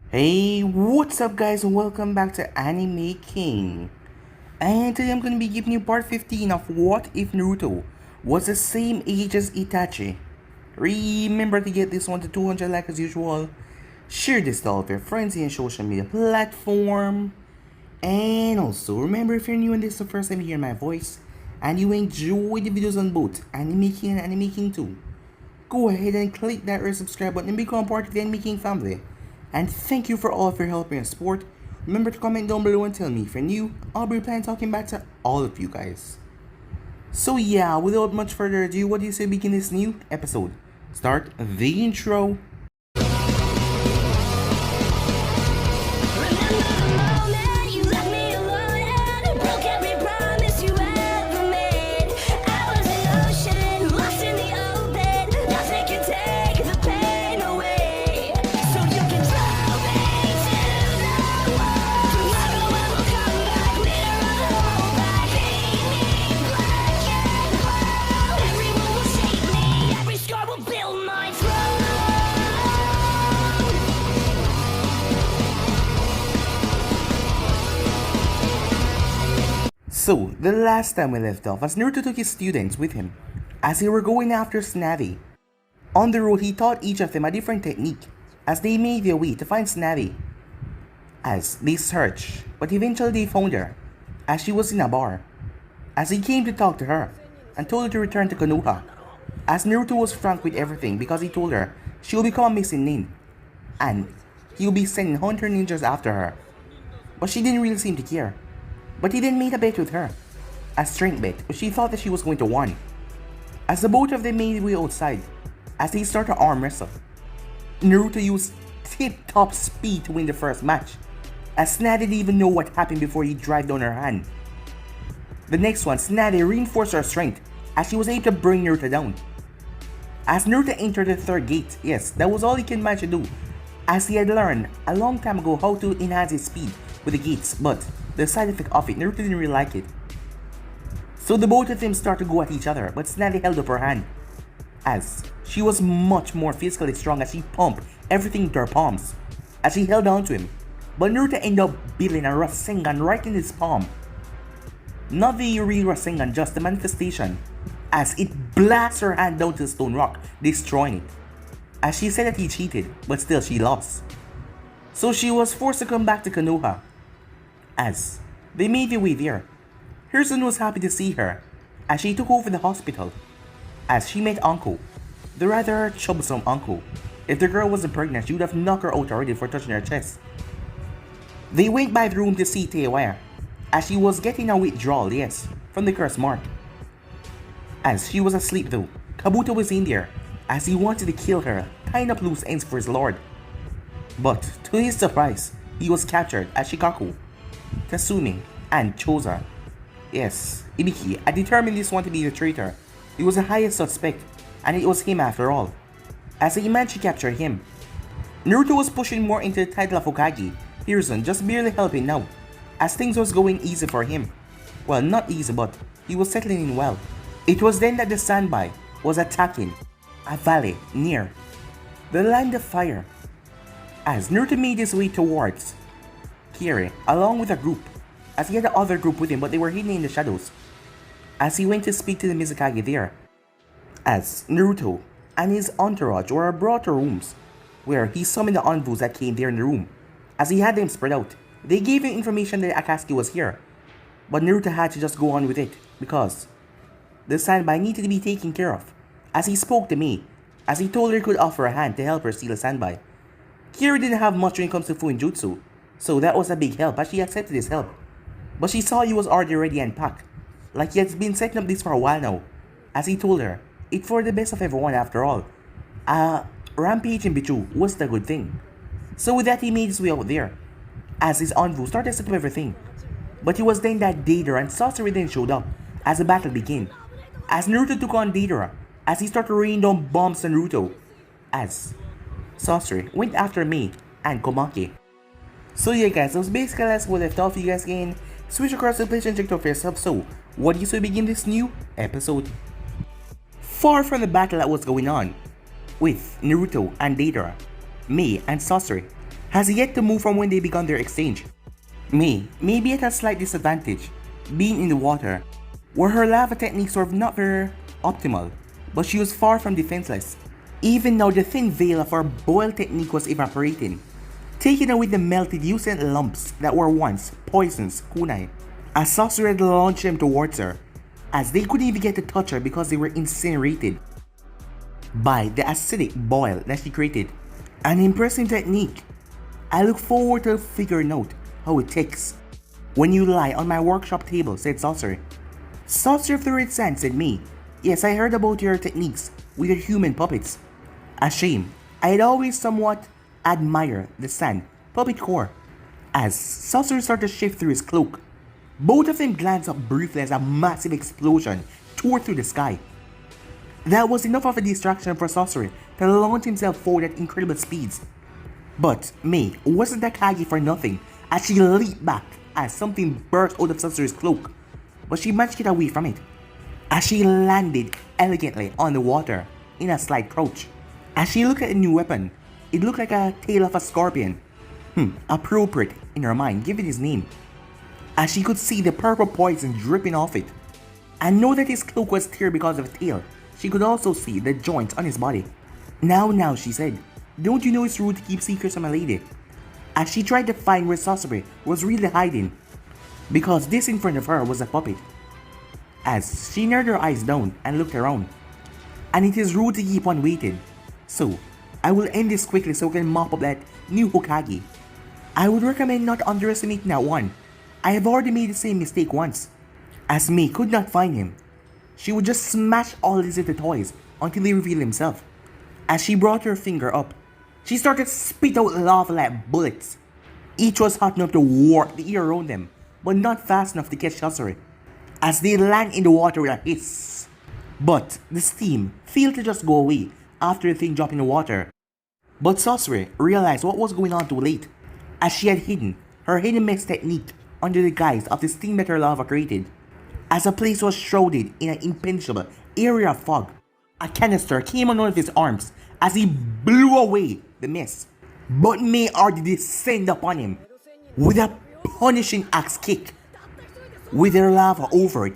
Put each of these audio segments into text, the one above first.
Hey, what's up guys and welcome back to Anime King. And today I'm going to be giving you part 15 of What If Naruto was the same age as Itachi. Remember to get this one to 200 likes as usual. Share this to all of your friends in your social media platform. And also remember, if you're new and this is the first time you hear my voice and you enjoy the videos on both Anime King and Anime King 2, go ahead and click that red subscribe button and become part of the Anime King family. And thank you for all of your help and support. Remember to comment down below and tell me if you're new. I'll be planning talking back to all of you guys. So yeah, without much further ado, what do you say we begin this new episode? Start the intro. So, the last time we left off, as Naruto took his students with him, as they were going after Tsunade. On the road, he taught each of them a different technique, as they made their way to find Tsunade. As they searched, but eventually they found her, as she was in a bar. As he came to talk to her, and told her to return to Konoha. As Naruto was frank with everything because he told her she will become a missing nin, and he will be sending hunter ninjas after her. But she didn't really seem to care. But he then made a bet with her, a strength bet, but she thought that she was going to win. As the both of them made their way outside, as they started to arm wrestle, Naruto used tip-top speed to win the first match, as Tsunade didn't even know what happened before he dragged down her hand. The next one, Tsunade reinforced her strength, as she was able to bring Naruto down. As Naruto entered the third gate, yes, that was all he could manage to do, as he had learned a long time ago how to enhance his speed with the gates, but the side effect of it, Naruto didn't really like it. So the both of them started to go at each other, but Tsunade held up her hand, as she was much more physically strong, as she pumped everything into her palms, as she held on to him. But Naruto ended up building a Rasengan right in his palm. Not the real Rasengan, just the manifestation, as it blasts her hand down to the stone rock, destroying it. As she said that he cheated, but still she lost. So she was forced to come back to Konoha. As they made their way there, Hiruzen was happy to see her, as she took over the hospital, as she met Anko, the rather troublesome Anko. If the girl wasn't pregnant, she would have knocked her out already for touching her chest. They went by the room to see Teiwaya, as she was getting a withdrawal, yes, from the curse mark. As she was asleep though, Kabuto was in there, as he wanted to kill her, tying up loose ends for his lord. But to his surprise, he was captured as Shikaku, Tatsumi, and Choza. Yes, Ibiki had determined this one to be the traitor. He was the highest suspect, and it was him after all. As he managed to capture him, Naruto was pushing more into the title of Hokage, Hiruzen just barely helping now, as things was going easy for him. Well, not easy, but he was settling in well. It was then that the Sanbai was attacking a valley near the Land of Fire, as Naruto made his way towards Kiri, along with a group, as he had the other group with him, but they were hidden in the shadows, as he went to speak to the Mizukage there. As Naruto and his entourage were brought to rooms, where he summoned the envoys that came there in the room. As he had them spread out, they gave him information that Akatsuki was here, but Naruto had to just go on with it, because the Sanbai needed to be taken care of, as he spoke to me, as he told her he could offer a hand to help her steal a Sanbai. Kiri didn't have much when it comes to Fuinjutsu, so that was a big help, as she accepted his help. But she saw he was already ready and packed, like he had been setting up this for a while now, as he told her, it's for the best of everyone after all. Rampage in Bichu was the good thing. So with that, he made his way out there, as his envoy started to set up everything. But it was then that Deidara and Sasori then showed up, as the battle began. As Naruto took on Deidara, as he started raining down bombs on Naruto, as Sasori went after Mei and Komaki. So yeah guys, that was basically as we left off. You guys can switch across the page and check out for yourself. So what do you say we begin this new episode? Far from the battle that was going on with Naruto and Deidara, Mei and Sasori, has yet to move from when they began their exchange. May be at a slight disadvantage, being in the water, where her lava techniques were not very optimal, but she was far from defenseless. Even now the thin veil of her boil technique was evaporating, taking away the melted useless lumps that were once poison's kunai, as Sasori had launched them towards her, as they couldn't even get to touch her because they were incinerated by the acidic boil that she created. An impressive technique. I look forward to figuring out how it takes. When you lie on my workshop table, said Sasori. Sasori of the Red Sand, said me. Yes, I heard about your techniques with your human puppets. A shame. I had always somewhat admired the sand puppet core. As Sasori started to shift through his cloak, both of them glanced up briefly as a massive explosion tore through the sky. That was enough of a distraction for Sasori to launch himself forward at incredible speeds. But May wasn't Akagi for nothing as she leaped back as something burst out of Sasori's cloak, but she managed to get away from it as she landed elegantly on the water in a slight crouch. As she looked at the new weapon, it looked like a tail of a scorpion. Appropriate in her mind given his name, as she could see the purple poison dripping off it. And know that his cloak was tear because of the tail, she could also see the joints on his body. Now, she said, don't you know it's rude to keep secrets from a lady? As she tried to find where Sasori was really hiding, because this in front of her was a puppet. As she narrowed her eyes down and looked around, and it is rude to keep on waiting, so I will end this quickly so we can mop up that new Hokage. I would recommend not underestimating that one. I have already made the same mistake once. As May could not find him, she would just smash all his little toys until he revealed himself. As she brought her finger up, she started to spit out lava like bullets. Each was hot enough to warp the air around them, but not fast enough to catch Sasori, as they land in the water with a hiss. But the steam failed to just go away after the thing dropped in the water. But Sasori realized what was going on too late, as she had hidden her hidden mix technique under the guise of the steam that her lava created. As the place was shrouded in an impenetrable area of fog, a canister came on one of his arms as he blew away the mist. But May already descended upon him with a punishing axe kick, with her lava over it,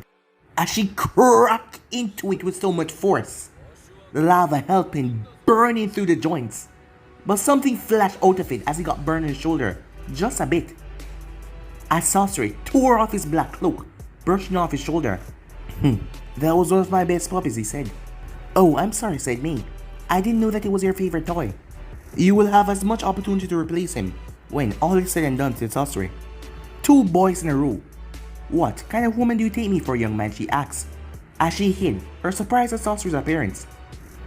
as she cracked into it with so much force, the lava helping burning through the joints. But something flashed out of it as he got burned in his shoulder, just a bit. As Sasori tore off his black cloak, brushing off his shoulder. That was one of my best puppies, he said. Oh, I'm sorry, said May. I didn't know that it was your favorite toy. You will have as much opportunity to replace him when all is said and done, said Sasori. 2 boys in a row. What kind of woman do you take me for, young man, she asked, as she hid her surprise at Sasori's appearance.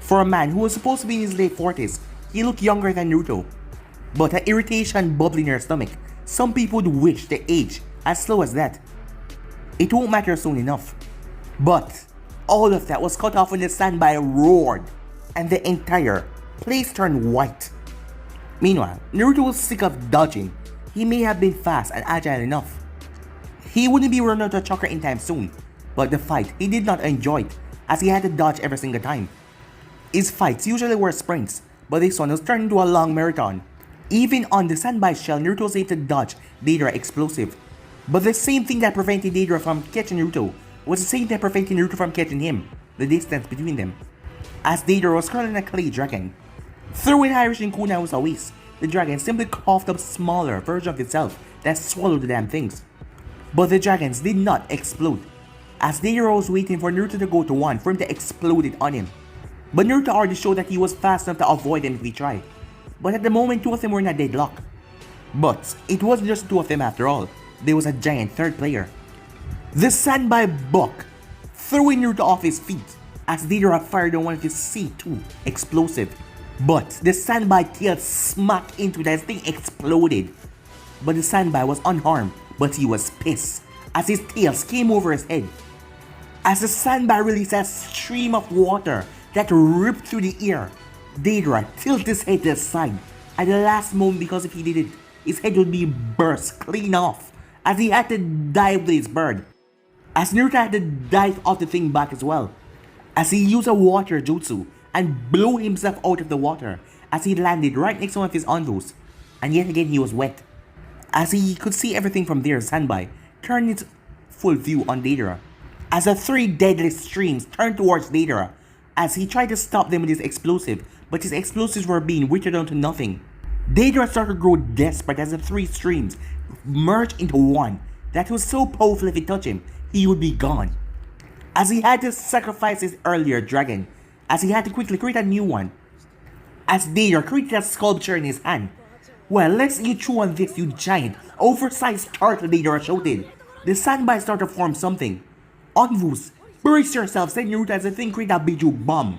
For a man who was supposed to be in his late 40s, he looked younger than Naruto. But an irritation bubbling in her stomach, some people would wish they age as slow as that. It won't matter soon enough. But all of that was cut off when the standby roared, and the entire place turned white. Meanwhile, Naruto was sick of dodging. He may have been fast and agile enough. He wouldn't be running out of chakra anytime soon, but the fight he did not enjoy it, as he had to dodge every single time. His fights usually were sprints, but this one was turned into a long marathon. Even on the standby shell, Naruto was able to dodge Deidara explosive. But the same thing that prevented Deidara from catching Naruto was the same thing preventing Naruto from catching him, the distance between them. As Deidara was curling a clay dragon, throwing Irish and kunai was a waste. The dragon simply coughed up a smaller version of itself that swallowed the damn things. But the dragons did not explode, as Deidara was waiting for Naruto to go to 1 for him to explode it on him. But Naruto already showed that he was fast enough to avoid them if he tried. But at the moment, 2 of them were in a deadlock. But it wasn't just 2 of them after all. There was a giant third player. The standby buck, throwing Naruto off his feet as Deidara fired on one of his C2 explosive. But the standby tail smacked into it as the thing exploded. But the standby was unharmed, but he was pissed as his tails came over his head. As the standby released a stream of water that ripped through the air, Deidara tilted his head to the side at the last moment, because if he didn't, his head would be burst clean off as he had to dive with his bird. As Naruto had to dive off the thing back as well, as he used a water jutsu and blew himself out of the water as he landed right next to one of his envoys. and yet again he was wet. As he could see everything from there, Sanbai turned its full view on Deidara. As the three deadly streams turned towards Deidara, as he tried to stop them with his explosive, but his explosives were being withered down to nothing. Deidara started to grow desperate as the three streams merged into one that was so powerful if it touched him, he would be gone. As he had to sacrifice his earlier dragon, as he had to quickly create a new one, as Deidara created a sculpture in his hand. Well, let's you chew on this, you giant, oversized turtle, Deidara shouted. The Sanbai started to form something. Anvus, brace yourself, said Naruto as the thing created a Biju bomb.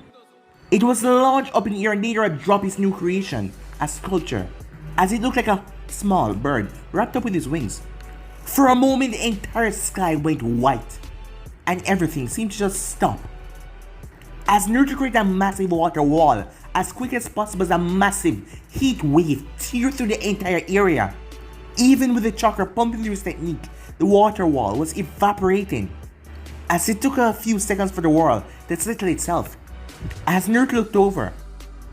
It was launched up in the air and Deidara dropped his new creation, a sculpture, as it looked like a small bird wrapped up with his wings. For a moment, the entire sky went white, and everything seemed to just stop. As Naruto created a massive water wall, as quick as possible as a massive heat wave teared through the entire area. Even with the chakra pumping through his technique, the water wall was evaporating. As it took a few seconds for the wall to settle itself. As Naruto looked over,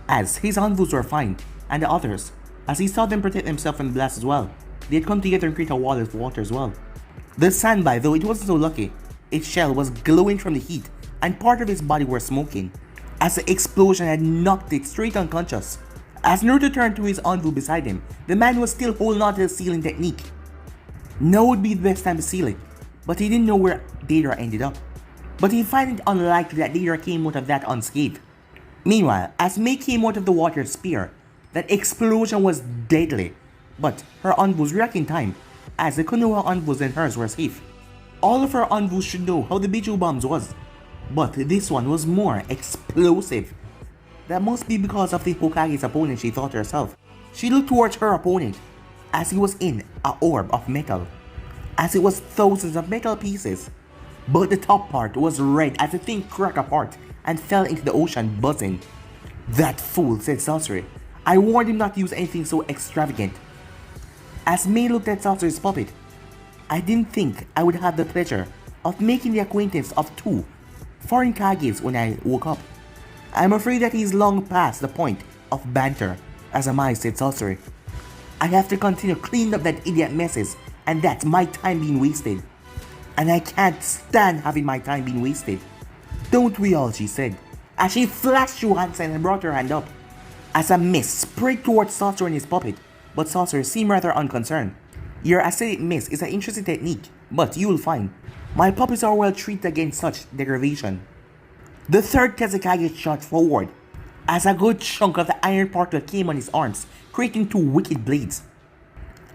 as his Anvus were fine, and the others, as he saw them protect themselves from the blast as well, they had come together and create a wall of water as well. The Sanbai, though it wasn't so lucky, its shell was glowing from the heat, and part of its body were smoking, as the explosion had knocked it straight unconscious. As Naruto turned to his Anvu beside him, the man was still holding on to the sealing technique. Now would be the best time to seal it, but he didn't know where Deidara ended up. But he found it unlikely that Deidara came out of that unscathed. Meanwhile, as Mei came out of the water spear, that explosion was deadly, but her Anvus reacted in time, as the Konoha Anvus and hers were safe. All of her Anvus should know how the Biju bombs was, but this one was more explosive. That must be because of the Hokage's opponent, she thought to herself. She looked towards her opponent, as he was in an orb of metal, as it was thousands of metal pieces. But the top part was red as the thing cracked apart and fell into the ocean buzzing. That fool, said Sasori. I warned him not to use anything so extravagant. As Mei looked at Sasori's puppet, I didn't think I would have the pleasure of making the acquaintance of two foreign Kages when I woke up. I'm afraid that he's long past the point of banter, as am I, said Sasori. I have to continue cleaning up that idiot messes, and that's my time being wasted. And I can't stand having my time being wasted. Don't we all, she said, as she flashed through Hansen and brought her hand up. As a mist sprayed towards Sasori and his puppet, but Sasori seemed rather unconcerned. Your acidic mist is an interesting technique, but you'll find my puppets are well treated against such degradation. The third Kazekage shot forward, as a good chunk of the iron particle came on his arms, creating two wicked blades.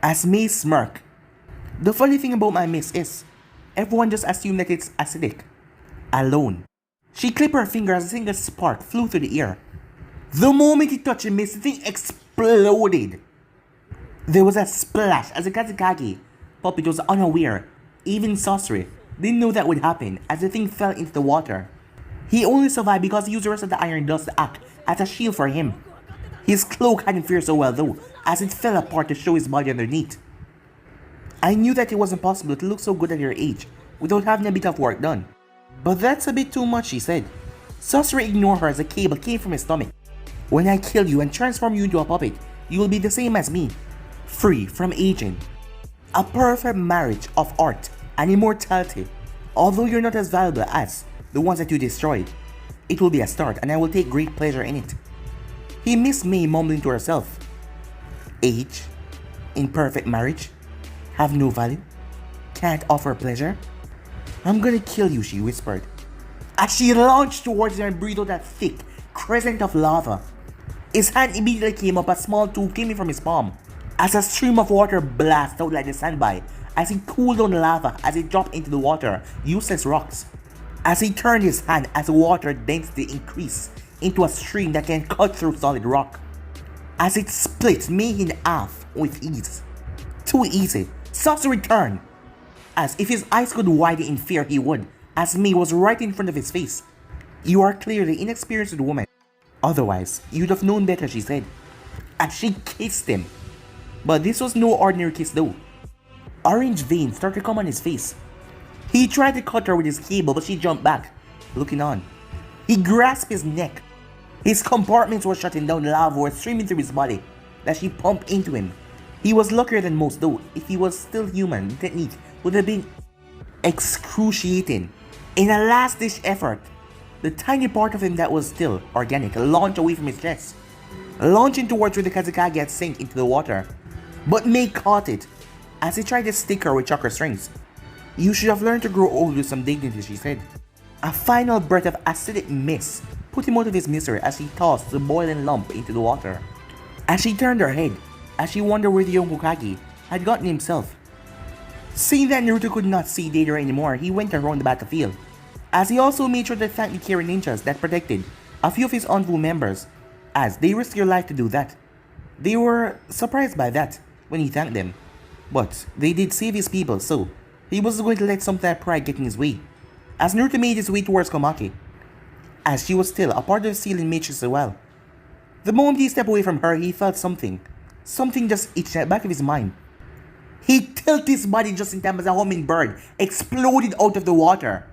As Mei smirked, the funny thing about my mist is, everyone just assumed that it's acidic. Alone. She clipped her finger as a single spark flew through the air. The moment it touched the mist, the thing exploded. There was a splash as the Kazekage puppet was unaware. Even Sasori didn't know that would happen as the thing fell into the water. He only survived because he used the rest of the iron dust to act as a shield for him. His cloak hadn't fared so well though, as it fell apart to show his body underneath. I knew that it wasn't possible to look so good at your age without having a bit of work done. But that's a bit too much, she said. Sasori ignored her as a cable came from his stomach. When I kill you and transform you into a puppet, you will be the same as me, free from aging. A perfect marriage of art and immortality. Although you're not as valuable as the ones that you destroyed, it will be a start and I will take great pleasure in it. He missed Mei mumbling to herself. Age, in perfect marriage, have no value, can't offer pleasure. I'm gonna kill you, she whispered. As she launched towards her and breathed out that thick crescent of lava. His hand immediately came up, a small tube came in from his palm. As a stream of water blasted out like the Sanbai, as he cooled down the lava as it dropped into the water, useless rocks. As he turned his hand as the water density increased into a stream that can cut through solid rock. As it split Mei in half with ease. Too easy. Sasori turned. As if his eyes could widen in fear he would, as Mei was right in front of his face. You are clearly inexperienced woman. Otherwise, you'd have known better, she said. As she kissed him. But this was no ordinary kiss though. Orange veins started to come on his face. He tried to cut her with his cable but she jumped back, looking on. He grasped his neck. His compartments were shutting down, lava was streaming through his body that she pumped into him. He was luckier than most though. If he was still human, the technique would have been excruciating. In a last-ditch effort, the tiny part of him that was still organic launched away from his chest, launching towards where the Kazekage had sank into the water. But Mei caught it as he tried to stick her with chakra strings. "You should have learned to grow old with some dignity," she said. A final breath of acidic mist put him out of his misery as she tossed the boiling lump into the water. As she turned her head, as she wondered where the young Hokage had gotten himself. Seeing that Naruto could not see Deidara anymore, he went around the battlefield, as he also made sure to thank the Kira ninjas that protected a few of his Anbu members, as they risked their life to do that. They were surprised by that when he thanked them, but they did save his people, so he wasn't going to let some of that pride get in his way. As Naruto made his way towards Komaki, as she was still a part of the sealing matrix as well. The moment he stepped away from her, he felt something just itched at the back of his mind. He tilted his body just in time as a hummingbird exploded out of the water.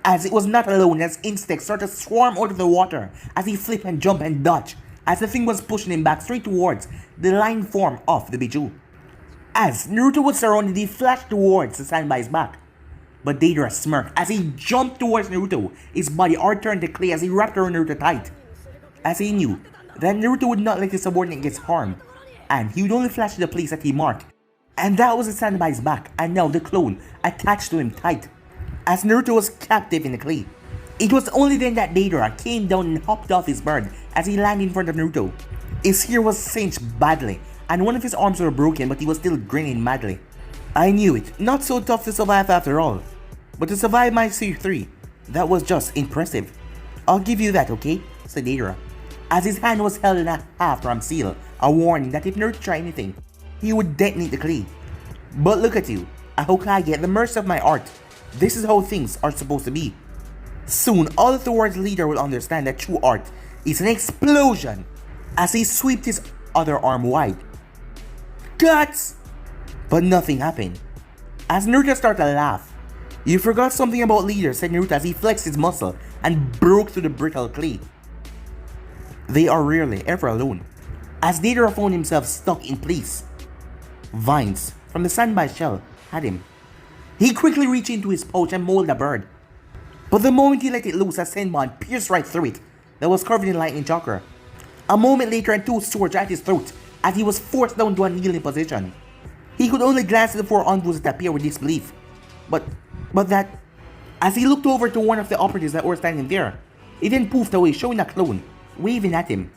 As it was not alone, as insects started to swarm out of the water as he flipped and jumped and dodged, as the thing was pushing him back straight towards the line form of the Biju. As Naruto was surrounded, he flashed towards the sand by his back. But Deidara smirked as he jumped towards Naruto, his body all turned to clay as he wrapped around Naruto tight. As he knew that Naruto would not let his subordinate get harmed, and he would only flash to the place that he marked. And that was the sand by his back, and now the clone attached to him tight, as Naruto was captive in the clay. It was only then that Deidara came down and hopped off his bird as he landed in front of Naruto. His hair was singed badly, and one of his arms were broken, but he was still grinning madly. "I knew it, not so tough to survive after all. But to survive my Tier 3, that was just impressive. I'll give you that, okay?" said Deidara, as his hand was held in a half-arm seal, a warning that if Naruto tried anything, he would detonate the clay. "But look at you, a Hokage at the mercy of my art. This is how things are supposed to be. Soon, all of the world's leader will understand that true art is an explosion," as he swept his other arm wide. "Guts!" But nothing happened. As Naruto started to laugh. "You forgot something about leaders," said Naruto as he flexed his muscle and broke through the brittle clay. They are rarely ever alone. As Deidara found himself stuck in place, vines from the sandby shell had him. He quickly reached into his pouch and molded a bird. But the moment he let it loose, a Senbon pierced right through it that was covered in lightning chakra. A moment later, and two swords at his throat as he was forced down to a kneeling position. He could only glance at the four Anbus that appeared with disbelief. But that, as he looked over to one of the operatives that were standing there, it then poofed away, showing a clone, waving at him.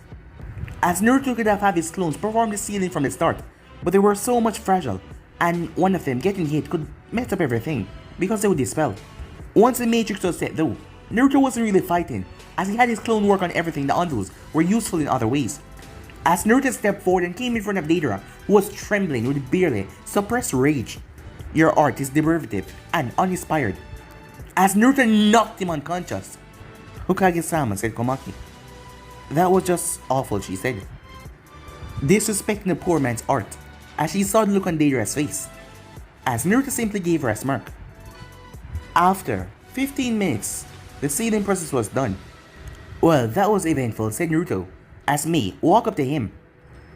As Naruto could have had his clones perform the sealing from the start, but they were so much fragile, and one of them getting hit could mess up everything, because they would dispel. Once the matrix was set though, Naruto wasn't really fighting, as he had his clone work on everything the Anbus were useful in other ways. As Naruto stepped forward and came in front of Deidara, who was trembling with barely suppressed rage. "Your art is derivative and uninspired." As Naruto knocked him unconscious. "Hokage-sama," said Komaki. "That was just awful," she said, disrespecting the poor man's art, as she saw the look on Deidara's face. As Naruto simply gave her a smirk. After 15 minutes, the sealing process was done. "Well, that was eventful," said Naruto, as Mei walked up to him.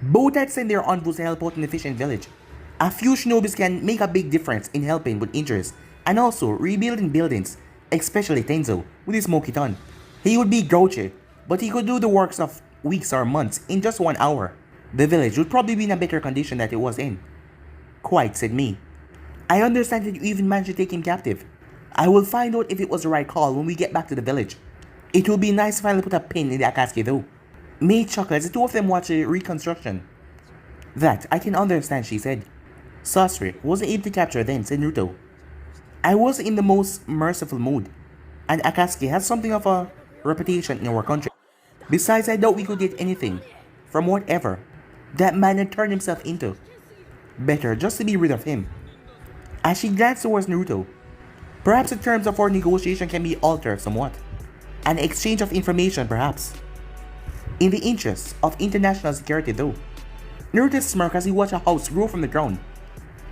Both had sent their envoys to help out in the fishing village. A few shinobis can make a big difference in helping with injuries and also rebuilding buildings, especially Tenzo with his Mokiton. He would be grouchy, but he could do the works of weeks or months in just 1 hour. The village would probably be in a better condition than it was in. "Quite," said Mei. "I understand that you even managed to take him captive. I will find out if it was the right call when we get back to the village. It will be nice to finally put a pin in the Akatsuki though." Mei chuckled as the two of them watched the reconstruction. "That I can understand," she said. "Sasori wasn't able to capture then," said Naruto. "I wasn't in the most merciful mood, and Akatsuki has something of a reputation in our country. Besides, I doubt we could get anything from whatever that man had turned himself into. Better just to be rid of him." As she glanced towards Naruto, "Perhaps the terms of our negotiation can be altered somewhat. An exchange of information, perhaps. In the interest of international security though." Naruto smirked as he watched a house grow from the ground.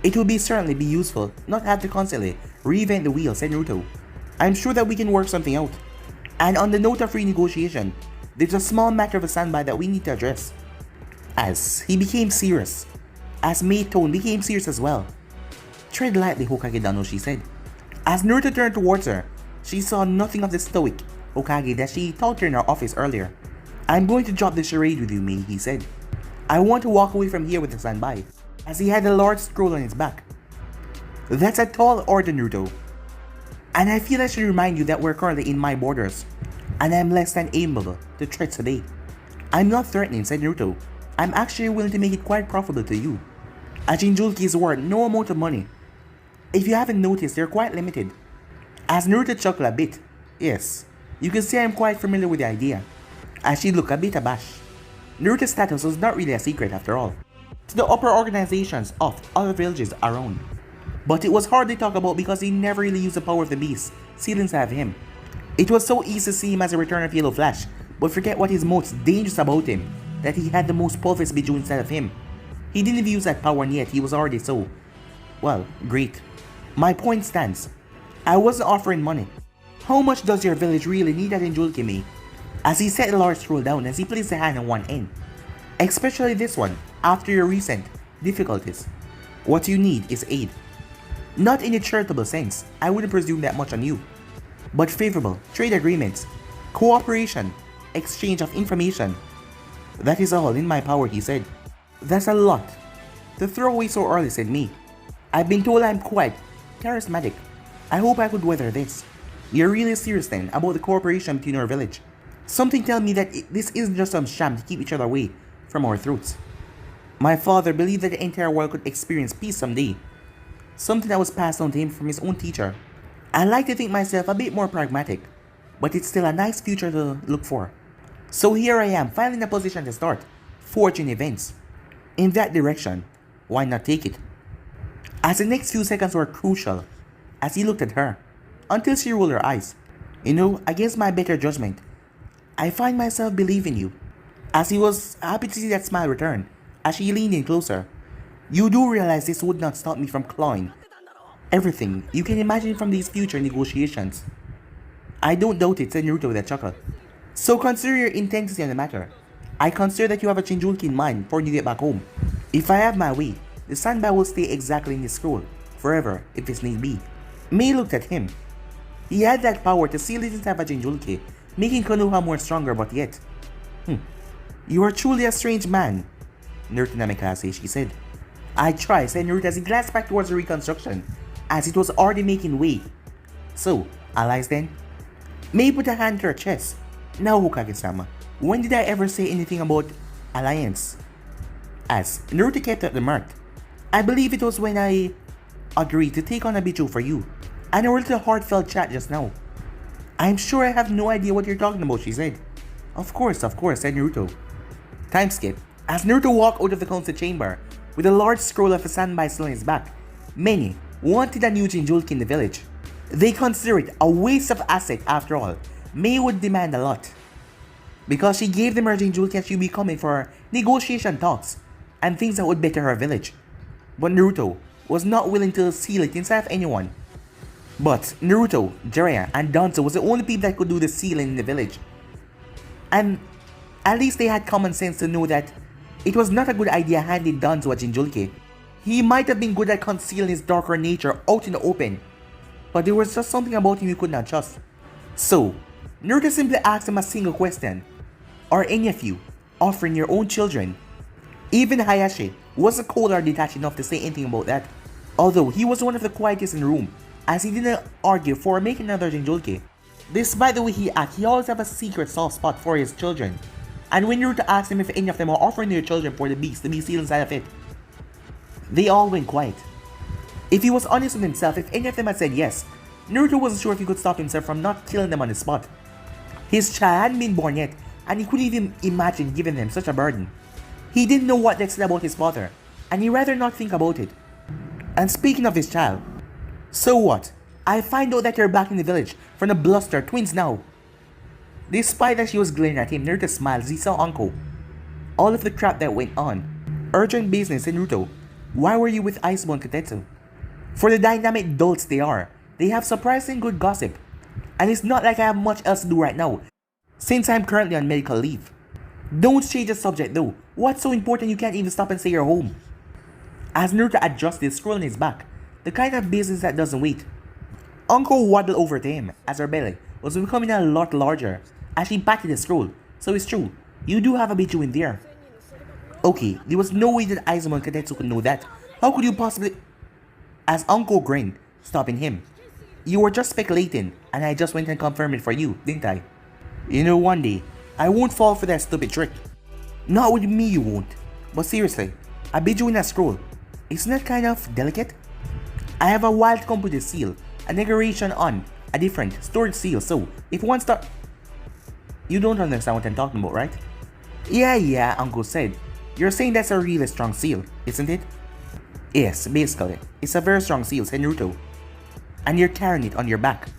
"It will certainly be useful not have to constantly reinvent the wheel," said Naruto. "I'm sure that we can work something out. And on the note of renegotiation, there's a small matter of a standby that we need to address." As he became serious, as Mei's tone became serious as well. Tread lightly, Hokage Dano, she said. As Naruto turned towards her, she saw nothing of the stoic Hokage that she talked to in her office earlier. I'm going to drop the charade with you, Mei, he said. I want to walk away from here with the standby, as he had a large scroll on his back. That's a tall order, Naruto. And I feel I should remind you that we're currently in my borders, and I'm less than able to tread today. I'm not threatening, said Naruto. I'm actually willing to make it quite profitable to you. A Jinchuriki is worth no amount of money. If you haven't noticed, they're quite limited. As Naruto chuckled a bit, yes, you can say I'm quite familiar with the idea. As she looked a bit abashed. Naruto's status was not really a secret after all, to the upper organizations of other villages around. But it was hard to talk about because he never really used the power of the beast sealed inside of him. It was so easy to see him as a return of Yellow Flash, but forget what is most dangerous about him, that he had the most powerful Biju inside of him. He didn't even use that power and yet he was already so, well, great. My point stands. I wasn't offering money. How much does your village really need that Jinchuriki, Mei? As he set the large scroll down as he placed a hand on one end. Especially this one, after your recent difficulties. What you need is aid. Not in a charitable sense, I wouldn't presume that much on you. But favorable trade agreements, cooperation, exchange of information. That is all in my power, he said. That's a lot to throw away so early, said Mei. I've been told I'm quite charismatic. I hope I could weather this. You're really serious then about the cooperation between our village. Something tell me that this isn't just some sham to keep each other away from our throats. My father believed that the entire world could experience peace someday. Something that was passed on to him from his own teacher. I like to think myself a bit more pragmatic, but it's still a nice future to look for. So here I am, finally in a position to start forging events. In that direction, why not take it? As the next few seconds were crucial, as he looked at her, until she rolled her eyes. You know, against my better judgment, I find myself believing you. As he was happy to see that smile return, as she leaned in closer. You do realize this would not stop me from clawing everything you can imagine from these future negotiations. I don't doubt it, said Naruto with a chuckle. So consider your intensity on the matter. I consider that you have a Jinchuriki in mind before you get back home. If I have my way, the standby will stay exactly in this scroll, forever if this need be. Mei looked at him. He had that power to seal it inside a Jinchuriki, making Konoha more stronger, but yet. You are truly a strange man, Naruto Namikaze, she said. I try, said Naruto as he glanced back towards the reconstruction, as it was already making way. So, allies then? Mei put a hand to her chest. Now, Hokage-sama, when did I ever say anything about alliance? As Naruto kept up the mark. I believe it was when I agreed to take on a Biju for you, and a little heartfelt chat just now. I'm sure I have no idea what you're talking about, she said. Of course, said Naruto. Time skip. As Naruto walked out of the council chamber, with a large scroll of a standby still on his back, many wanted a new Jinchuriki in the village. They consider it a waste of asset after all. Mei would demand a lot. Because she gave them her Jinchuriki and she'd be coming for negotiation talks, and things that would better her village. But Naruto was not willing to seal it inside of anyone. But Naruto, Jiraiya, and Danzo was the only people that could do the sealing in the village. And at least they had common sense to know that it was not a good idea handing Danzo a Jinchuriki. He might have been good at concealing his darker nature out in the open, but there was just something about him you could not trust. So, Naruto simply asked him a single question. Are any of you offering your own children? Even Hayashi wasn't cold or detached enough to say anything about that, although he was one of the quietest in the room, as he didn't argue for making another Jinchuriki. Despite the way he acts, he always has a secret soft spot for his children, and when Naruto asked him if any of them are offering their children for the beast to be sealed inside of it, they all went quiet. If he was honest with himself, if any of them had said yes, Naruto wasn't sure if he could stop himself from not killing them on the spot. His child hadn't been born yet, and he couldn't even imagine giving them such a burden. He didn't know what they said about his father, and he'd rather not think about it. And speaking of his child, so what? I find out that you're back in the village from the Bluster twins now. Despite that she was glaring at him, Naruto smiled as he saw Uncle. All of the crap that went on. Urgent business, said Naruto. Why were you with Iceborne Katetsu? For the dynamic dolts they are, they have surprisingly good gossip. And it's not like I have much else to do right now, since I'm currently on medical leave. Don't change the subject though. What's so important you can't even stop and say you're home? As Naruto adjusted the scroll on his back, the kind of business that doesn't wait. Uncle waddled over to him as her belly was becoming a lot larger as she patted the scroll. So it's true, you do have a bit in there. Okay, there was no way that Aizumo and Katetsu could know that. How could you possibly... As Uncle grinned, stopping him. You were just speculating, and I just went and confirmed it for you, didn't I? You know, one day, I won't fall for that stupid trick. Not with me you won't. But seriously, I bid you in a scroll. Isn't that kind of delicate? I have a wild computer seal, a decoration on a different storage seal, so if one star... You don't understand what I'm talking about, right? Yeah, Uncle said. You're saying that's a really strong seal, isn't it? Yes, basically. It's a very strong seal, said Naruto. And you're carrying it on your back.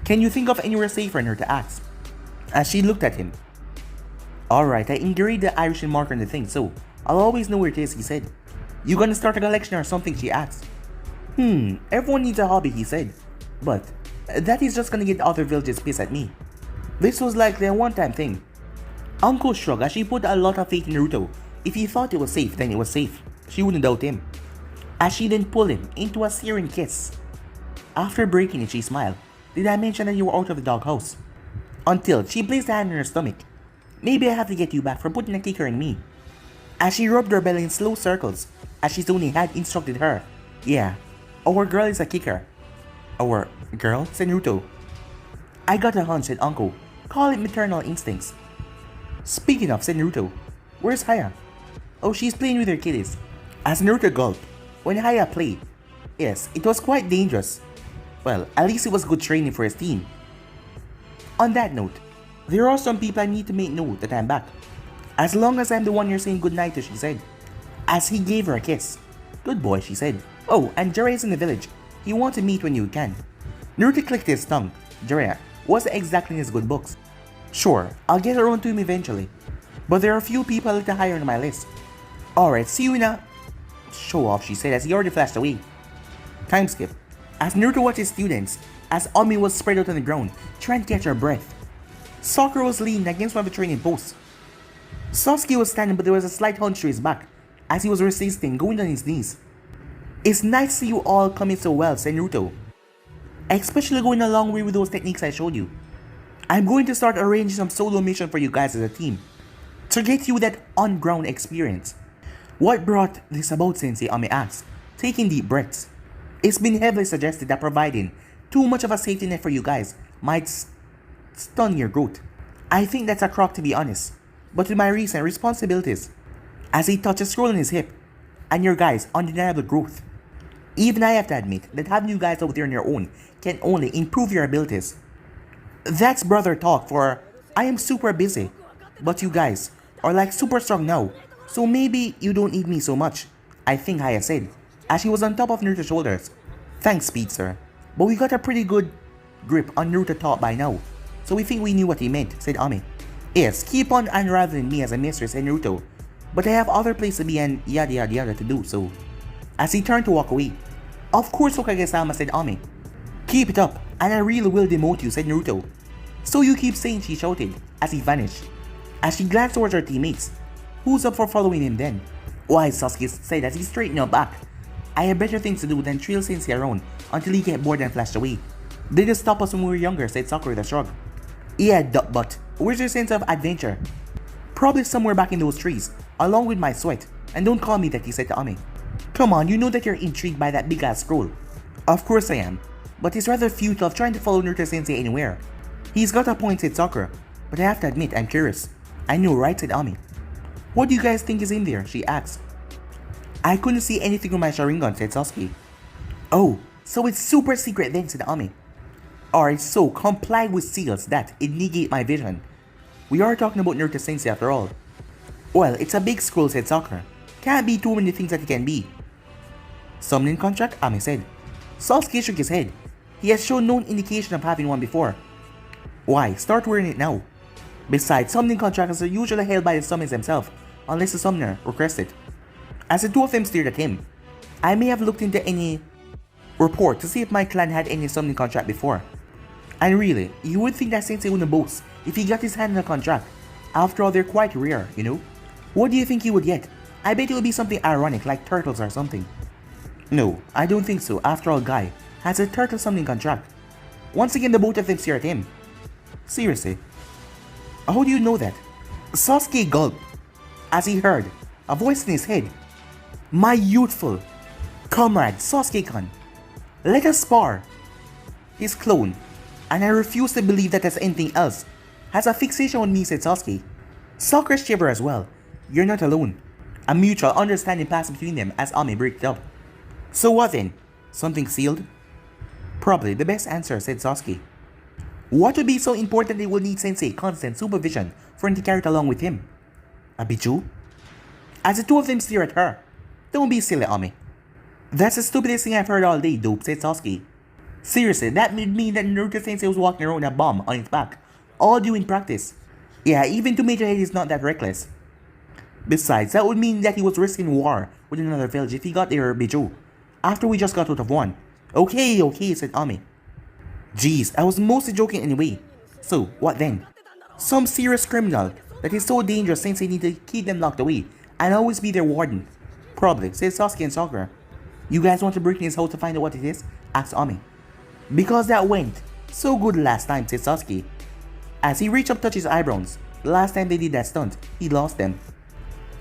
Can you think of anywhere safer than her to ask? As she looked at him. Alright, I engraved the Irish marker on the thing, so I'll always know where it is, he said. You gonna start a collection or something, she asked. Everyone needs a hobby, he said. But that is just gonna get other villages pissed at me. This was likely a one-time thing. Uncle shrugged as she put a lot of faith in Naruto. If he thought it was safe, then it was safe. She wouldn't doubt him. As she then pulled him into a searing kiss. After breaking it, she smiled. Did I mention that you were out of the doghouse? Until she placed a hand on her stomach. Maybe I have to get you back for putting a kicker in me. As she rubbed her belly in slow circles, as Shizune had instructed her. Yeah, our girl is a kicker. Our girl? Said Naruto. I got a hunch, said Uncle. Call it maternal instincts. Speaking of, said Naruto, where's Haya? Oh, she's playing with her kiddies. As Naruto gulped, when Haya played, yes, it was quite dangerous. Well, at least it was good training for his team. On that note, there are some people I need to make note that I'm back. As long as I'm the one you're saying goodnight to, she said. As he gave her a kiss. Good boy, she said. Oh, and Jiraiya's in the village. He wants to meet when you can. Naruto clicked his tongue. Jiraiya wasn't exactly in his good books. Sure, I'll get around to him eventually. But there are a few people a little higher on my list. Alright, see you in a... Show off, she said as he already flashed away. Time skip. As Naruto watched his students, as Ami was spread out on the ground, trying to catch her breath. Sakura was leaning against one of the training posts. Sasuke was standing, but there was a slight hunch to his back, as he was resisting, going on his knees. It's nice to see you all coming so well, said Naruto. Especially going a long way with those techniques I showed you. I'm going to start arranging some solo mission for you guys as a team, to get you that on-ground experience. What brought this about, Sensei? Ami asked, taking deep breaths. It's been heavily suggested that providing too much of a safety net for you guys might stun your growth. I think that's a crock, to be honest, but with my recent responsibilities, as he touched a scroll on his hip, and your guys' undeniable growth. Even I have to admit that having you guys out there on your own can only improve your abilities. That's brother talk, for I am super busy, but you guys are like super strong now, so maybe you don't need me so much, I think Haya said, as she was on top of Naruto's shoulders. Thanks, Speed, sir, but we got a pretty good grip on Naruto talk by now, so we think we knew what he meant, said Ami. Yes, keep on unraveling me as a mistress, said Naruto, but I have other places to be and yada yada yada to do, so... As he turned to walk away. Of course, Hokage-sama, said Ami. Keep it up, and I really will demote you, said Naruto. So you keep saying, she shouted, as he vanished. As she glanced towards her teammates. Who's up for following him then? Why, Sasuke said as he straightened up back. I have better things to do than trail Sensei around until he get bored and flashed away. They just stop us when we were younger, said Sakura with a shrug. Yeah, but where's your sense of adventure? Probably somewhere back in those trees, along with my sweat. And don't call me that, he said to Ami. Come on, you know that you're intrigued by that big ass scroll. Of course I am, but it's rather futile of trying to follow Naruto Sensei anywhere. He's got a point, said Sakura, but I have to admit I'm curious. I know, right, said Ami. What do you guys think is in there, she asked. I couldn't see anything with my Sharingan, said Sasuke. Oh, so it's super secret then, said Ami. Alright, so comply with seals that it negate my vision. We are talking about Naruto Sensei after all. Well, it's a big scroll, said Sakura. Can't be too many things that it can be. Summoning contract, Ami said. Sasuke shook his head. He has shown no indication of having one before. Why, start wearing it now. Besides, summoning contracts are usually held by the summons themselves, unless the summoner requests it. As the two of them stared at him, I may have looked into any report to see if my clan had any summoning contract before. And really, you would think that Sensei wouldn't boast if he got his hand on a contract. After all, they're quite rare, you know? What do you think he would get? I bet it would be something ironic like turtles or something. No, I don't think so. After all, Guy has a turtle summoning contract. Once again, the both of them stare at him. Seriously? How do you know that? Sasuke gulped as he heard a voice in his head. My youthful comrade Sasuke-kun, let us spar. His clone, and I refuse to believe that there's anything else, has a fixation on me, said Sasuke. Sakura shivered as well. You're not alone. A mutual understanding passed between them as Ami breathed up. So what then? Something sealed? Probably the best answer, said Sasuke. What would be so important they will need Sensei constant supervision for him to carry it along with him? A bijou? As the two of them stare at her. Don't be silly, Ami. That's the stupidest thing I've heard all day, dope, said Sasuke. Seriously, that would mean that Naruto Sensei was walking around with a bomb on his back, all doing practice. Yeah, even to Major Head is not that reckless. Besides, that would mean that he was risking war with another village if he got their bijou, after we just got out of one. Okay, said Ami. Jeez, I was mostly joking anyway. So, what then? Some serious criminal that is so dangerous Sensei need to keep them locked away and always be their warden. Probably, said Sasuke and Sakura. You guys want to break in his house to find out what it is? Asked Ami. Because that went so good last time, said Sasuke. As he reached up to touch his eyebrows. The last time they did that stunt, he lost them.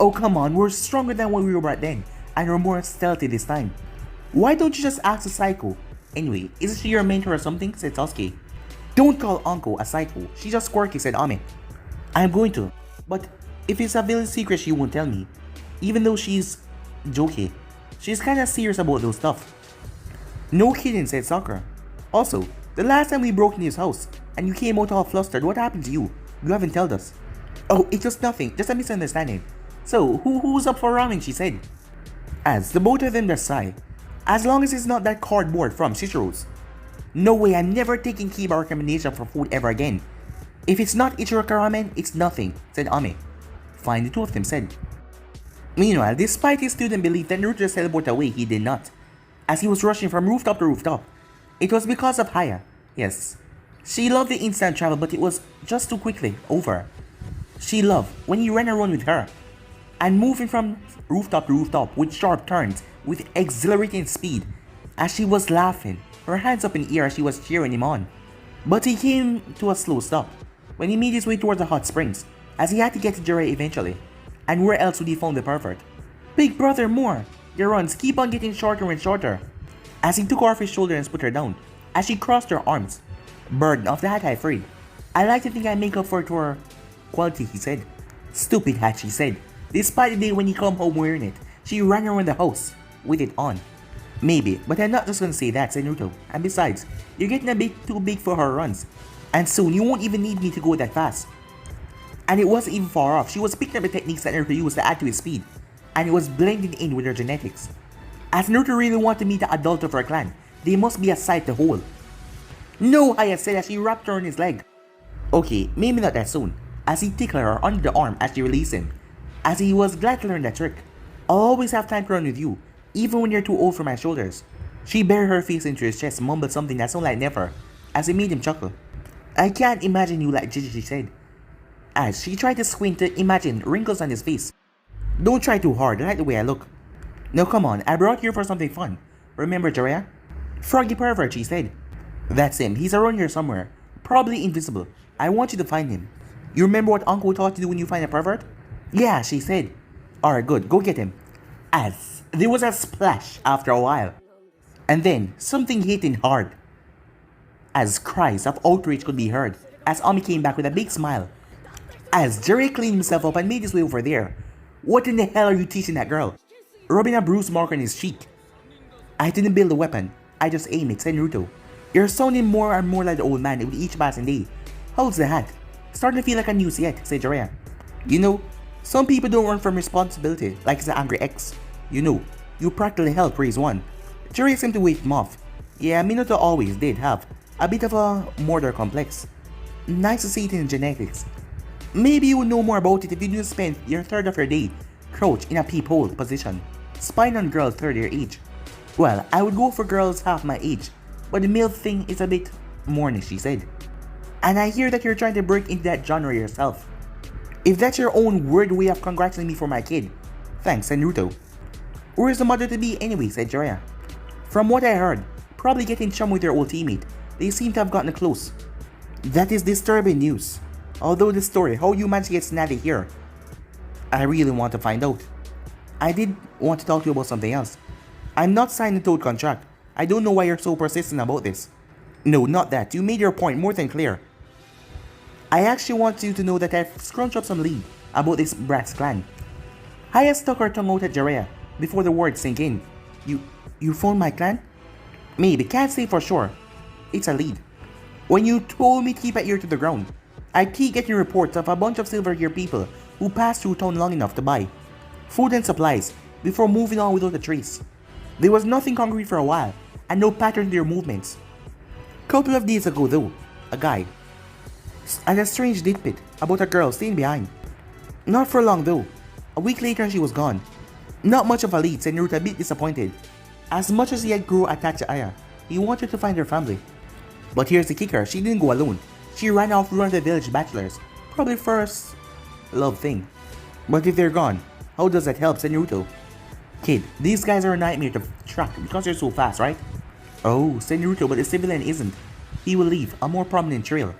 Oh come on, we're stronger than what we were back then, and we're more stealthy this time. Why don't you just ask the psycho? Anyway, isn't she your mentor or something? Said Sasuke. Don't call Anko a psycho, she's just quirky, said Ami. I'm going to, but if it's a village secret she won't tell me. Even though she's jokey, she's kinda serious about those stuff. No kidding, said Sakura. Also, the last time we broke into his house, and you came out all flustered, what happened to you? You haven't told us. Oh, it's just nothing, just a misunderstanding. So, who's up for ramen, she said. As the both of them just sigh. As long as it's not that cardboard from Shichiro's. No way, I'm never taking Kiba recommendation for food ever again. If it's not Ichiraka ramen, it's nothing, said Ami. Fine, the two of them said. Meanwhile, despite his student belief that Naruto teleported away, he did not. As he was rushing from rooftop to rooftop. It was because of Haya. Yes. She loved the instant travel, but it was just too quickly over. She loved when he ran around with her. And moving from rooftop to rooftop with sharp turns with exhilarating speed. As she was laughing, her hands up in the air as she was cheering him on. But he came to a slow stop when he made his way towards the hot springs, as he had to get to Jiraiya eventually. And where else would he find the pervert? Big brother, more! Your runs keep on getting shorter and shorter. As he took her off his shoulder and put her down, as she crossed her arms. Burden of the hat I freed. I like to think I make up for it to her quality, he said. Stupid hat, she said. Despite the day when he come home wearing it, she ran around the house with it on. Maybe, but I'm not just gonna say that, said Naruto. And besides, you're getting a bit too big for her runs. And soon you won't even need me to go that fast. And it wasn't even far off. She was picking up the techniques that Naruto used to add to his speed. And it was blending in with her genetics. As Naruto really wanted to meet the adult of her clan, they must be a sight to hold. No, Haya said as she wrapped her in his leg. Okay, maybe not that soon. As he tickled her under the arm as she released him. As he was glad to learn that trick. I'll always have time to run with you, even when you're too old for my shoulders. She buried her face into his chest and mumbled something that sounded like never, as it made him chuckle. I can't imagine you like Gigi, she said. As she tried to squint to imagine wrinkles on his face. Don't try too hard, I like the way I look. Now come on, I brought you for something fun. Remember Jiraiya? Froggy pervert, she said. That's him, he's around here somewhere. Probably invisible. I want you to find him. You remember what Uncle taught you to do when you find a pervert? Yeah, she said. Alright, good, go get him. As there was a splash after a while. And then, something hit him hard. As cries of outrage could be heard, as Ami came back with a big smile. As Jiraiya cleaned himself up and made his way over there. What in the hell are you teaching that girl? Rubbing a bruise mark on his cheek. I didn't build a weapon, I just aimed it, said Naruto. You're sounding more and more like the old man with each passing day. How's the hat? Starting to feel like a news yet, said Jiraiya. You know, some people don't run from responsibility like it's an angry ex. You know, you practically helped raise one. Jiraiya seemed to wave him off. Yeah, Minato always did have a bit of a murder complex. Nice to see it in genetics. Maybe you would know more about it if you didn't spend your third of your day crouched in a peephole position, spying on girls third year age. Well, I would go for girls half my age, but the male thing is a bit morning, she said. And I hear that you're trying to break into that genre yourself. If that's your own weird way of congratulating me for my kid, Thanks, said Naruto. Where's the mother-to-be anyway, said Jiraiya. From what I heard, probably getting chum with their old teammate. They seem to have gotten close. That is disturbing news. Although the story, how you managed to get Tsunade here, I really want to find out. I did want to talk to you about something else. I'm not signing a toad contract. I don't know why you're so persistent about this. No, not that. You made your point more than clear. I actually want you to know that I've scrunched up some lead about this Bratz clan. Haya stuck her tongue out at Jiraiya before the words sink in. You phoned my clan? Maybe, can't say for sure. It's a lead. When you told me to keep an ear to the ground, I keep getting reports of a bunch of silver gear people who passed through town long enough to buy food and supplies before moving on without a trace. There was nothing concrete for a while, and no pattern to their movements. Couple of days ago though, a guy had a strange tidbit about a girl staying behind. Not for long though. A week later she was gone. Not much of a lead, said Naruto, a bit disappointed. As much as he had grown attached to Aya, he wanted to find her family. But here's the kicker, she didn't go alone. She ran off with one of the village bachelors. Probably first love thing. But if they're gone, how does that help, said Naruto? Kid, these guys are a nightmare to track because they're so fast, right? Oh, said Naruto, but the civilian isn't. He will leave a more prominent trail.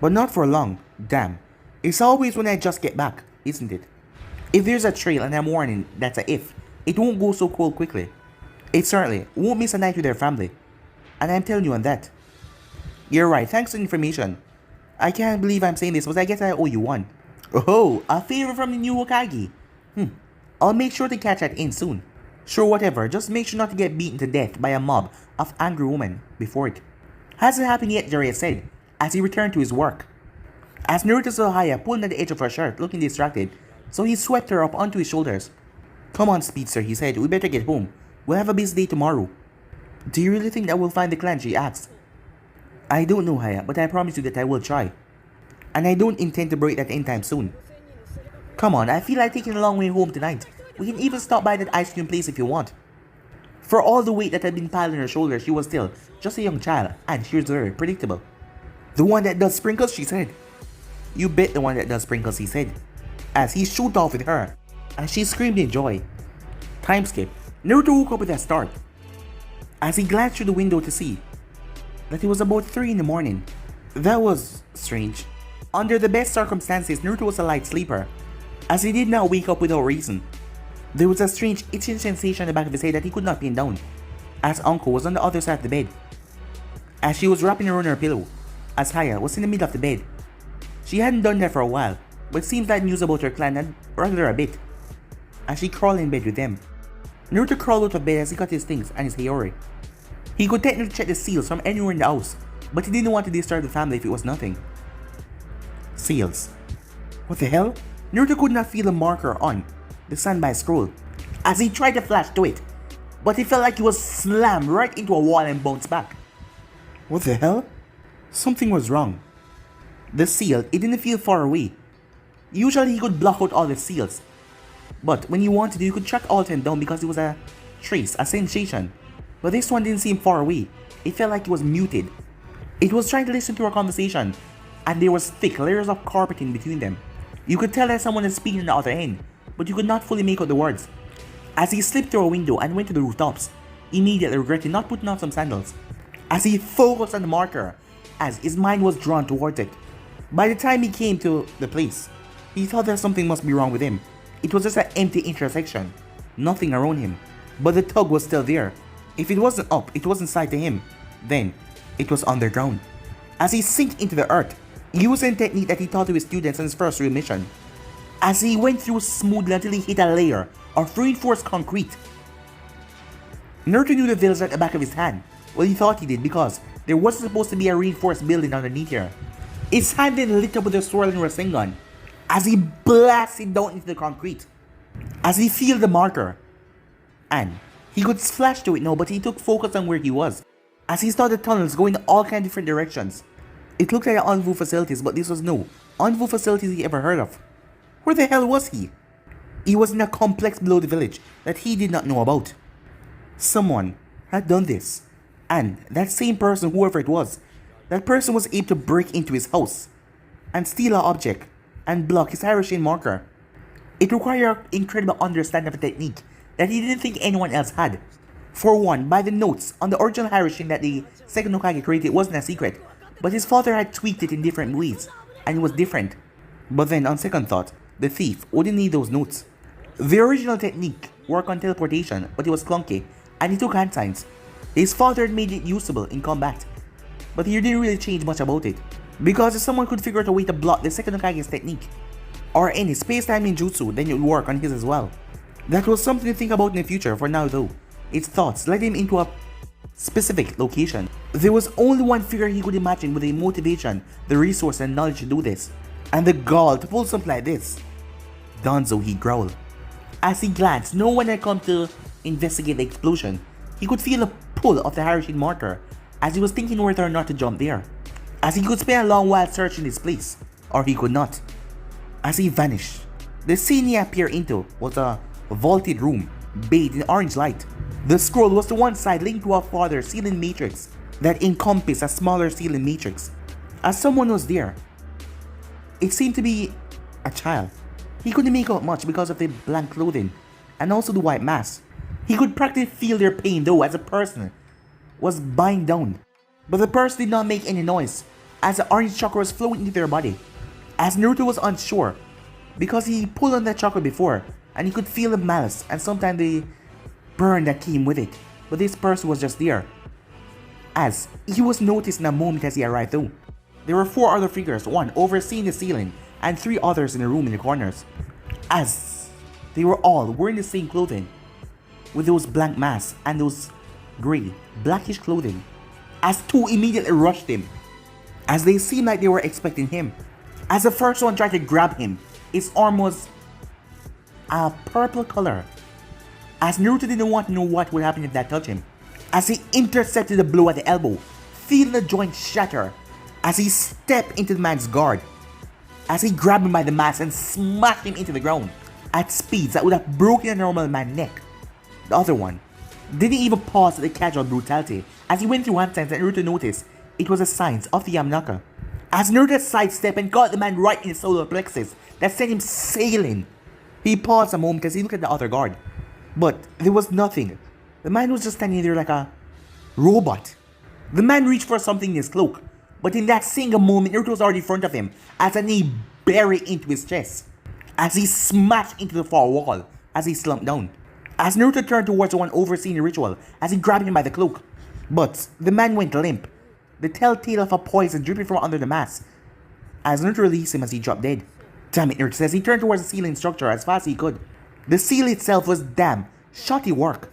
But not for long, damn. It's always when I just get back, isn't it? If there's a trail and I'm warning that's a if, it won't go so cold quickly. It certainly won't miss a night with their family. And I'm telling you on that. You're right, thanks for the information. I can't believe I'm saying this, but I guess I owe you one. Oh, a favor from the new Hokage. I'll make sure to catch that in soon. Sure, whatever, just make sure not to get beaten to death by a mob of angry women before it. Hasn't happened yet, Jiraiya said, as he returned to his work. As Naruto saw Haya pulling at the edge of her shirt, looking distracted, so he swept her up onto his shoulders. Come on, Speedster, he said, we better get home. We'll have a busy day tomorrow. Do you really think that we'll find the clan, she asked. I don't know, Haya, but I promise you that I will try. And I don't intend to break that anytime soon. Come on, I feel like taking a long way home tonight. We can even stop by that ice cream place if you want. For all the weight that had been piled on her shoulders, she was still just a young child, and she was very predictable. The one that does sprinkles, she said. You bet the one that does sprinkles, he said, as he shoot off with her, and she screamed in joy. Time skip. Naruto woke up with a start, as he glanced through the window to see that it was about 3 in the morning. That was strange. Under the best circumstances, Naruto was a light sleeper, as he did not wake up without reason. There was a strange itching sensation in the back of his head that he could not pin down, as Uncle was on the other side of the bed, as she was wrapping around her pillow, as Haya was in the middle of the bed. She hadn't done that for a while, but it seems that news about her clan had rattled her a bit, as she crawled in bed with them. Naruto crawled out of bed as he got his things and his Hiyori. He could technically check the seals from anywhere in the house, but he didn't want to disturb the family if it was nothing. Seals. What the hell? Naruto could not feel a marker on the standby scroll, as he tried to flash to it, but he felt like he was slammed right into a wall and bounced back. What the hell? Something was wrong. The seal, it didn't feel far away. Usually he could block out all the seals, but when he wanted to, you could track all 10 down because it was a trace, a sensation. But this one didn't seem far away. It felt like it was muted. It was trying to listen to our conversation, and there was thick layers of carpeting between them. You could tell that someone is speaking on the other end, but you could not fully make out the words. As he slipped through a window and went to the rooftops, immediately regretting not putting on some sandals, as he focused on the marker, as his mind was drawn towards it. By the time he came to the place, he thought that something must be wrong with him. It was just an empty intersection, nothing around him, but the tug was still there. If it wasn't up, it wasn't side to him, then it was underground. As he sank into the earth, using a technique that he taught to his students on his first real mission, as he went through smoothly until he hit a layer of reinforced concrete. Naruto knew the village at the back of his hand. Well, he thought he did because there wasn't supposed to be a reinforced building underneath here. His hand then lit up with a swirling Rasengan as he blasted down into the concrete, as he felt the marker. And he could flash to it now, but he took focus on where he was, as he saw the tunnels going in all kinds of different directions. It looked like Envu facilities, but this was no Envu facilities he ever heard of. Where the hell was he? He was in a complex below the village that he did not know about. Someone had done this, and that same person, whoever it was, that person was able to break into his house and steal an object and block his Harishine marker. It required incredible understanding of the technique that he didn't think anyone else had. For one, by the notes on the original Harashin that the second Hokage created wasn't a secret, but his father had tweaked it in different ways, and it was different. But then, on second thought, the thief wouldn't need those notes. The original technique worked on teleportation, but it was clunky, and he took hand signs. His father had made it usable in combat, but he didn't really change much about it, because if someone could figure out a way to block the second Hokage's technique, or any space-time ninjutsu, then it would work on his as well. That was something to think about in the future. For now though, its thoughts led him into a specific location. There was only one figure he could imagine with the motivation, the resource and knowledge to do this, and the gall to pull something like this. Danzo, he growled. As he glanced, no one had come to investigate the explosion. He could feel the pull of the Harashin mortar as he was thinking whether or not to jump there, as he could spend a long while searching this place, or he could not. As he vanished, the scene he appeared into was a vaulted room bathed in orange light. The scroll was to one side linked to a farther ceiling matrix that encompassed a smaller ceiling matrix. As someone was there, it seemed to be a child. He couldn't make out much because of the blank clothing and also the white mask. He could practically feel their pain though, as a person was bowing down. But the person did not make any noise as the orange chakra was flowing into their body. As Naruto was unsure, because he pulled on that chakra before and he could feel the malice and sometimes the burn that came with it. But this person was just there. As he was noticed in a moment as he arrived though. There were 4 other figures, one overseeing the ceiling and 3 others in the room in the corners. As they were all wearing the same clothing, with those blank masks and those grey, blackish clothing. As 2 immediately rushed him, as they seemed like they were expecting him. As the first one tried to grab him, its arm was a purple color. As Naruto didn't want to know what would happen if that touched him. As he intercepted the blow at the elbow, feeling the joint shatter. As he stepped into the man's guard. As he grabbed him by the mask and smashed him into the ground at speeds that would have broken a normal man's neck. The other one didn't even pause at the casual brutality. As he went through hand signs that Naruto noticed, it was the signs of the Yamanaka. As Naruto sidestepped and caught the man right in the solar plexus that sent him sailing. He paused a moment as he looked at the other guard. But there was nothing. The man was just standing there like a robot. The man reached for something in his cloak, but in that single moment Naruto was already in front of him as a knee buried into his chest. As he smashed into the far wall as he slumped down. As Naruto turned towards the one overseeing the ritual as he grabbed him by the cloak. But the man went limp, the telltale of a poison dripping from under the mask, as Naruto released him as he dropped dead. Damn it, Naruto says he turned towards the ceiling structure as fast as he could. The seal itself was damn shoddy work,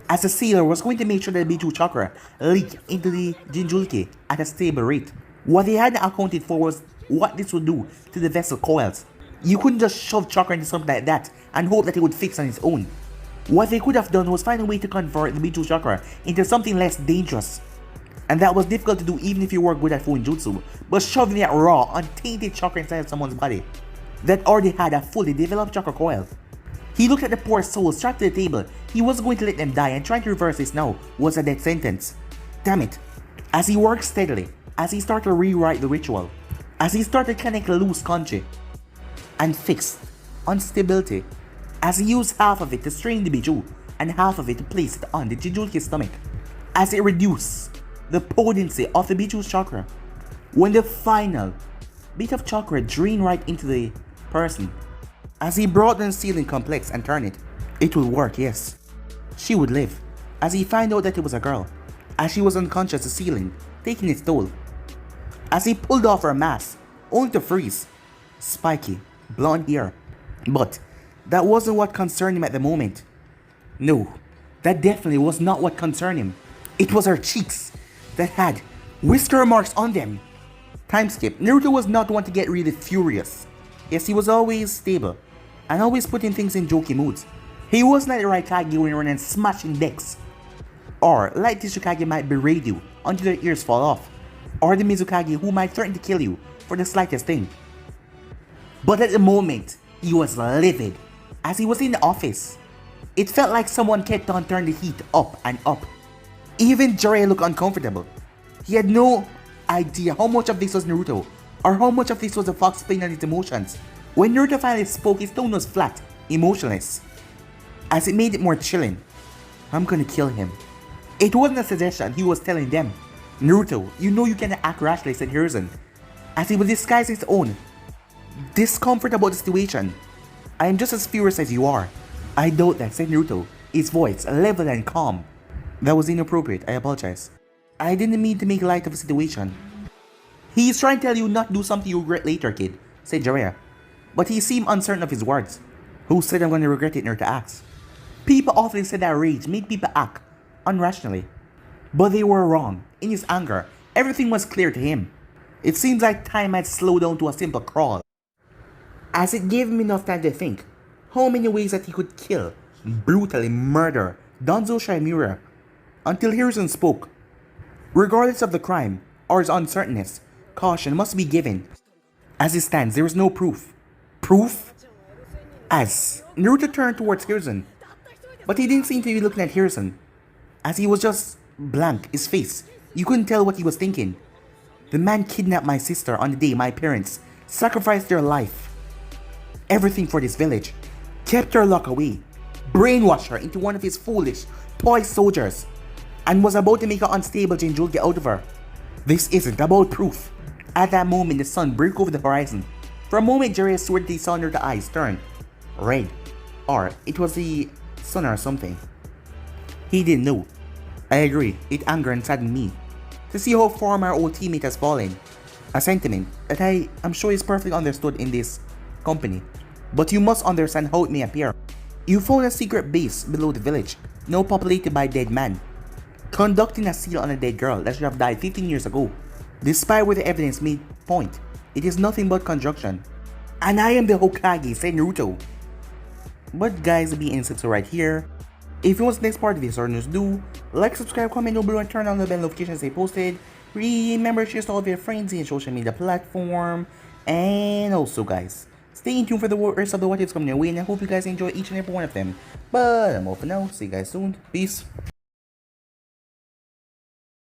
as the sealer was going to make sure that the B2 chakra leaked into the Jinchuriki at a stable rate. What they hadn't accounted for was what this would do to the vessel coils. You couldn't just shove chakra into something like that and hope that it would fix on its own. What they could have done was find a way to convert the B2 chakra into something less dangerous. And that was difficult to do even if you were good at Fuinjutsu, but shoving that raw, untainted chakra inside of someone's body that already had a fully developed chakra coil. He looked at the poor soul strapped to the table. He wasn't going to let them die, and trying to reverse this now was a death sentence. Damn it. As he worked steadily, as he started to rewrite the ritual, as he started to connect loose kanji and fix instability, as he used half of it to strain the Biju and half of it to place it on the Jinchuriki's stomach, as it reduced the potency of the Biju's chakra. When the final bit of chakra drained right into the person, as he brought down the ceiling complex and turned it, it would work, yes. She would live. As he found out that it was a girl, as she was unconscious, the ceiling taking its toll. As he pulled off her mask, only to freeze. Spiky, blonde hair. But that wasn't what concerned him at the moment. No, that definitely was not what concerned him. It was her cheeks that had whisker marks on them. Time skip. Naruto was not one to get really furious. Yes, he was always stable and always putting things in jokey moods. He wasn't like the Raikage going around and smashing decks, or like the Shikage might berate you until their ears fall off, or the Mizukage who might threaten to kill you for the slightest thing. But at the moment, he was livid. As he was in the office, it felt like someone kept on turning the heat up and up. Even Jiraiya looked uncomfortable. He had no idea how much of this was Naruto, or how much of this was the fox playing on his emotions. When Naruto finally spoke, his tone was flat, emotionless, as it made it more chilling. I'm gonna kill him. It wasn't a suggestion, he was telling them. Naruto, you know you cannot act rashly, said Hiruzen, as he was disguising his own discomfort about the situation. I am just as furious as you are. I doubt that, said Naruto, his voice level and calm. That was inappropriate, I apologize. I didn't mean to make light of the situation. He's trying to tell you not to do something you regret later, kid, said Jiraiya. But he seemed uncertain of his words. Who said I'm gonna regret it, Naruto asked. People often said that rage made people act unrationally. But they were wrong. In his anger, everything was clear to him. It seems like time had slowed down to a simple crawl, as it gave him enough time to think how many ways that he could kill, brutally murder Danzo Shimura, until Hiruzen spoke. Regardless of the crime or his uncertainness, caution must be given. As it stands, there is no proof. Proof? As Naruto turned towards Hiruzen, but he didn't seem to be looking at Hiruzen, as he was just blank, his face. You couldn't tell what he was thinking. The man kidnapped my sister on the day my parents sacrificed their life. Everything for this village. Kept her locked away. Brainwashed her into one of his foolish toy soldiers. And was about to make her unstable Jinjul get out of her. This isn't about proof. At that moment, the sun broke over the horizon. For a moment, Jiraiya swore that he saw Naruto's eyes turn red. Or it was the sun or something. He didn't know. I agree, it angered and saddened me to see how far my old teammate has fallen. A sentiment that I am sure is perfectly understood in this company. But you must understand how it may appear. You found a secret base below the village, now populated by a dead man, conducting a seal on a dead girl that should have died 15 years ago. Despite where the evidence may point, it is nothing but conjunction. And I am the Hokage, said Naruto. But guys, be insubs right here. If you want the next part of this or news, do like, subscribe, comment down below, and turn on the bell notifications they posted. Remember to share to all of your friends in social media platform. And also guys, stay tuned for the rest of the what ifs coming your way, and I hope you guys enjoy each and every one of them. But I'm off for now. See you guys soon. Peace.